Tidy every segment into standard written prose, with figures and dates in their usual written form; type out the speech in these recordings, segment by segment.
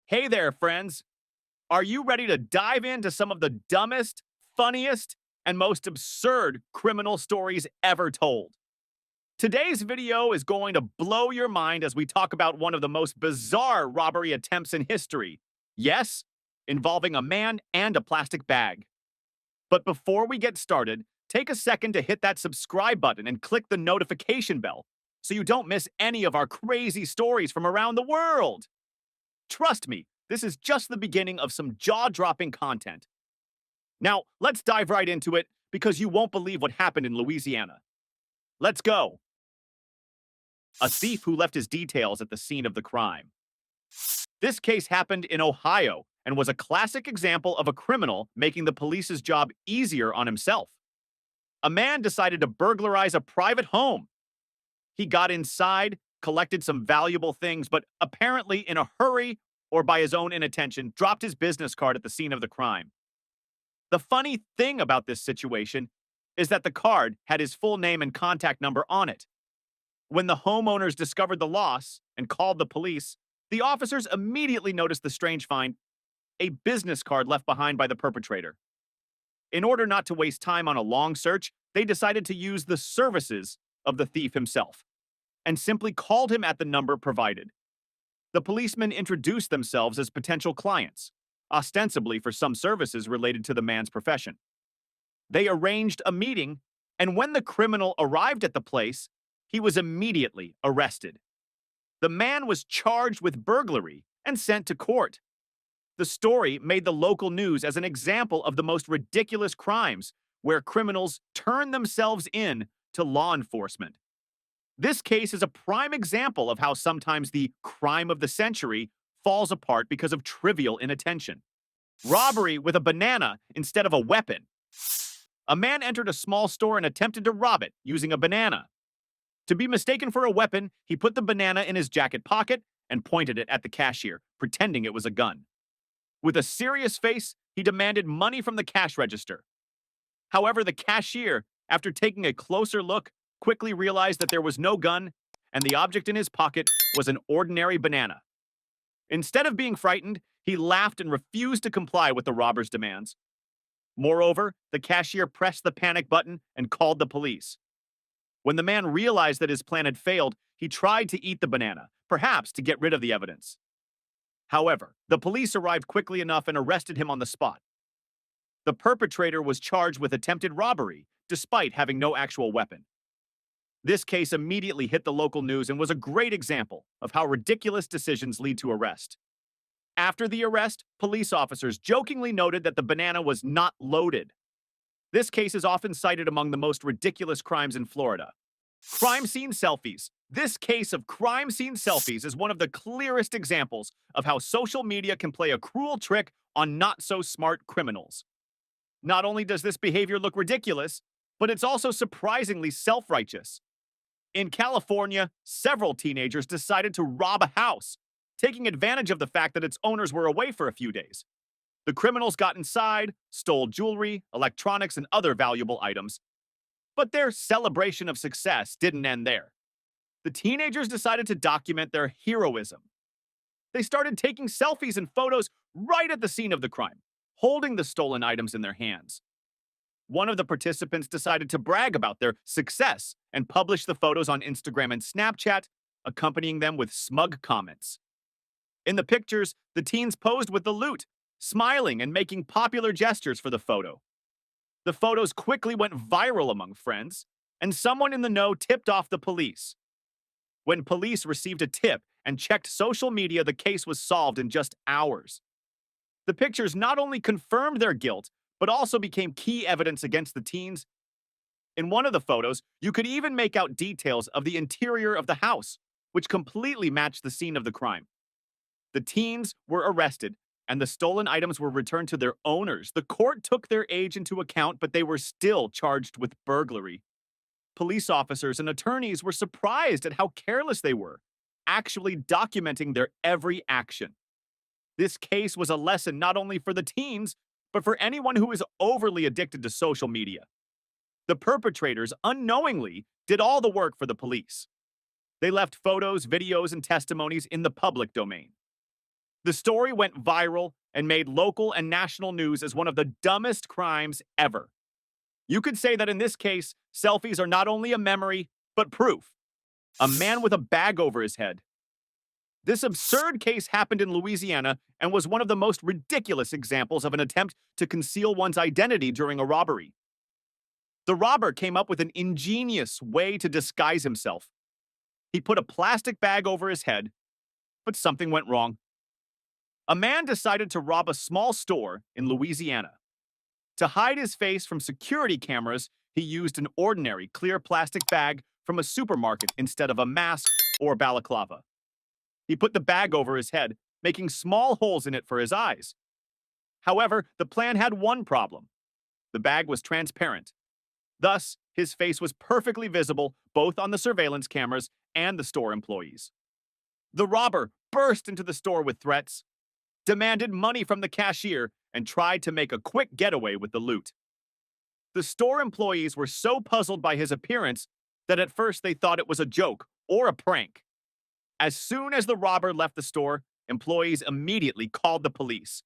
Hey there, friends. Are you ready to dive into some of the dumbest, funniest, and most absurd criminal stories ever told? Today's video is going to blow your mind as we talk about one of the most bizarre robbery attempts in history. Yes, involving a man and a plastic bag. But before we get started, take a second to hit that subscribe button and click the notification bell so you don't miss any of our crazy stories from around the world. Trust me, this is just the beginning of some jaw-dropping content. Now, let's dive right into it because you won't believe what happened in Louisiana. Let's go. A thief who left his details at the scene of the crime. This case happened in Ohio and was a classic example of a criminal making the police's job easier on himself. A man decided to burglarize a private home. He got inside, collected some valuable things, but apparently in a hurry or by his own inattention, dropped his business card at the scene of the crime. The funny thing about this situation is that the card had his full name and contact number on it. When the homeowners discovered the loss and called the police, the officers immediately noticed the strange find, a business card left behind by the perpetrator. In order not to waste time on a long search, they decided to use the services of the thief himself and simply called him at the number provided. The policemen introduced themselves as potential clients, ostensibly for some services related to the man's profession. They arranged a meeting, and when the criminal arrived at the place, he was immediately arrested. The man was charged with burglary and sent to court. The story made the local news as an example of the most ridiculous crimes where criminals turn themselves in to law enforcement. This case is a prime example of how sometimes the crime of the century falls apart because of trivial inattention. Robbery with a banana instead of a weapon. A man entered a small store and attempted to rob it using a banana. To be mistaken for a weapon, he put the banana in his jacket pocket and pointed it at the cashier, pretending it was a gun. With a serious face, he demanded money from the cash register. However, the cashier, after taking a closer look, quickly realized that there was no gun and the object in his pocket was an ordinary banana. Instead of being frightened, he laughed and refused to comply with the robber's demands. Moreover, the cashier pressed the panic button and called the police. When the man realized that his plan had failed, he tried to eat the banana, perhaps to get rid of the evidence. However, the police arrived quickly enough and arrested him on the spot. The perpetrator was charged with attempted robbery, despite having no actual weapon. This case immediately hit the local news and was a great example of how ridiculous decisions lead to arrest. After the arrest, police officers jokingly noted that the banana was not loaded. This case is often cited among the most ridiculous crimes in Florida. Crime scene selfies. This case of crime scene selfies is one of the clearest examples of how social media can play a cruel trick on not-so-smart criminals. Not only does this behavior look ridiculous, but it's also surprisingly self-righteous. In California, several teenagers decided to rob a house, taking advantage of the fact that its owners were away for a few days. The criminals got inside, stole jewelry, electronics, and other valuable items. But their celebration of success didn't end there. The teenagers decided to document their heroism. They started taking selfies and photos right at the scene of the crime, holding the stolen items in their hands. One of the participants decided to brag about their success and publish the photos on Instagram and Snapchat, accompanying them with smug comments. In the pictures, the teens posed with the loot, smiling and making popular gestures for the photo. The photos quickly went viral among friends, and someone in the know tipped off the police. When police received a tip and checked social media, the case was solved in just hours. The pictures not only confirmed their guilt, but also became key evidence against the teens. In one of the photos, you could even make out details of the interior of the house, which completely matched the scene of the crime. The teens were arrested, and the stolen items were returned to their owners. The court took their age into account, but they were still charged with burglary. Police officers and attorneys were surprised at how careless they were, actually documenting their every action. This case was a lesson not only for the teens, but for anyone who is overly addicted to social media. The perpetrators unknowingly did all the work for the police. They left photos, videos, and testimonies in the public domain. The story went viral and made local and national news as one of the dumbest crimes ever. You could say that in this case, selfies are not only a memory, but proof. A man with a bag over his head. This absurd case happened in Louisiana and was one of the most ridiculous examples of an attempt to conceal one's identity during a robbery. The robber came up with an ingenious way to disguise himself. He put a plastic bag over his head, but something went wrong. A man decided to rob a small store in Louisiana. To hide his face from security cameras, he used an ordinary clear plastic bag from a supermarket instead of a mask or balaclava. He put the bag over his head, making small holes in it for his eyes. However, the plan had one problem. The bag was transparent. Thus, his face was perfectly visible both on the surveillance cameras and the store employees. The robber burst into the store with threats, demanded money from the cashier, and tried to make a quick getaway with the loot. The store employees were so puzzled by his appearance that at first they thought it was a joke or a prank. As soon as the robber left the store, employees immediately called the police.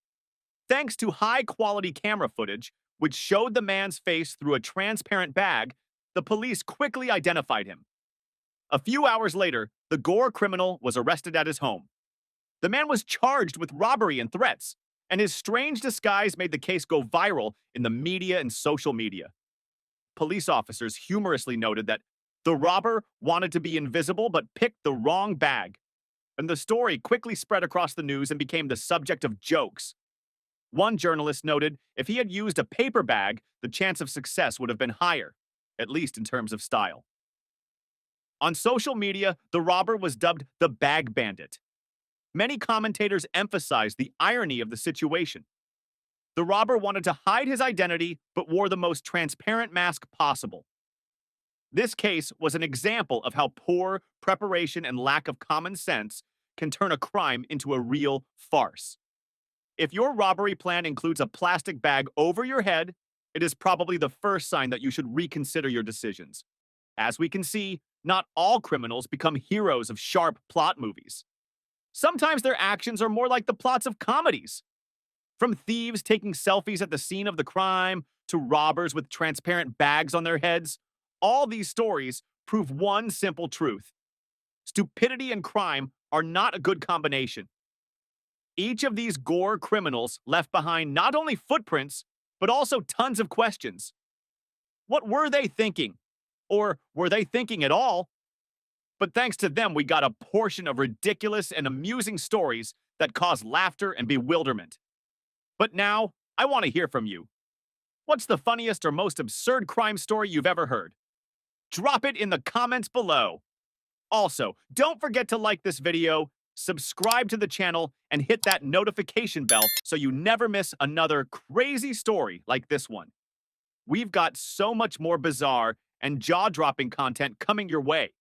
Thanks to high-quality camera footage, which showed the man's face through a transparent bag, the police quickly identified him. A few hours later, the gore criminal was arrested at his home. The man was charged with robbery and threats, and his strange disguise made the case go viral in the media and social media. Police officers humorously noted that the robber wanted to be invisible but picked the wrong bag, and the story quickly spread across the news and became the subject of jokes. One journalist noted if he had used a paper bag, the chance of success would have been higher, at least in terms of style. On social media, the robber was dubbed the Bag Bandit. Many commentators emphasized the irony of the situation. The robber wanted to hide his identity but wore the most transparent mask possible. This case was an example of how poor preparation and lack of common sense can turn a crime into a real farce. If your robbery plan includes a plastic bag over your head, it is probably the first sign that you should reconsider your decisions. As we can see, not all criminals become heroes of sharp plot movies. Sometimes their actions are more like the plots of comedies. From thieves taking selfies at the scene of the crime to robbers with transparent bags on their heads, all these stories prove one simple truth. Stupidity and crime are not a good combination. Each of these gore criminals left behind not only footprints, but also tons of questions. What were they thinking? Or were they thinking at all? But thanks to them, we got a portion of ridiculous and amusing stories that cause laughter and bewilderment. But now, I want to hear from you. What's the funniest or most absurd crime story you've ever heard? Drop it in the comments below. Also, don't forget to like this video, subscribe to the channel, and hit that notification bell so you never miss another crazy story like this one. We've got so much more bizarre and jaw-dropping content coming your way.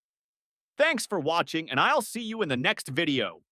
Thanks for watching, and I'll see you in the next video.